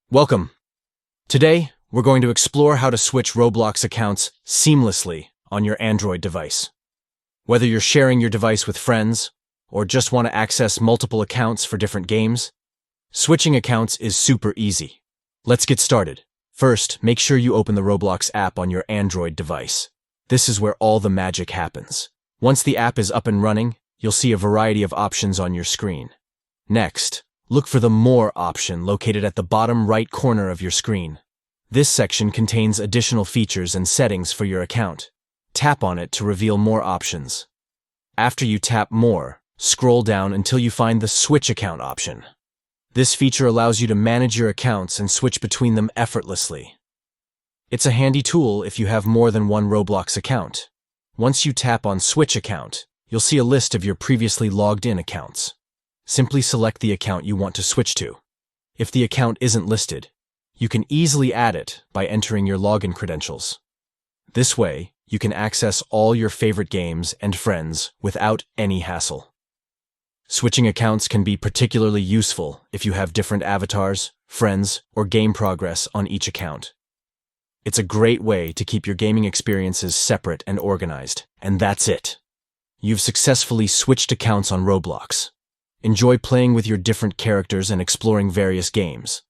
Welcome. Today, we're going to explore how to switch Roblox accounts seamlessly on your Android device. Whether you're sharing your device with friends or just want to access multiple accounts for different games, switching accounts is super easy. Let's get started. First, make sure you open the Roblox app on your Android device. This is where all the magic happens. Once the app is up and running, you'll see a variety of options on your screen. Next, look for the More option located at the bottom right corner of your screen. This section contains additional features and settings for your account. Tap on it to reveal more options. After you tap More, scroll down until you find the Switch Account option. This feature allows you to manage your accounts and switch between them effortlessly. It's a handy tool if you have more than one Roblox account. Once you tap on Switch Account, you'll see a list of your previously logged-in accounts. Simply select the account you want to switch to. If the account isn't listed, you can easily add it by entering your login credentials. This way, you can access all your favorite games and friends without any hassle. Switching accounts can be particularly useful if you have different avatars, friends, or game progress on each account. It's a great way to keep your gaming experiences separate and organized. And that's it. You've successfully switched accounts on Roblox. Enjoy playing with your different characters and exploring various games.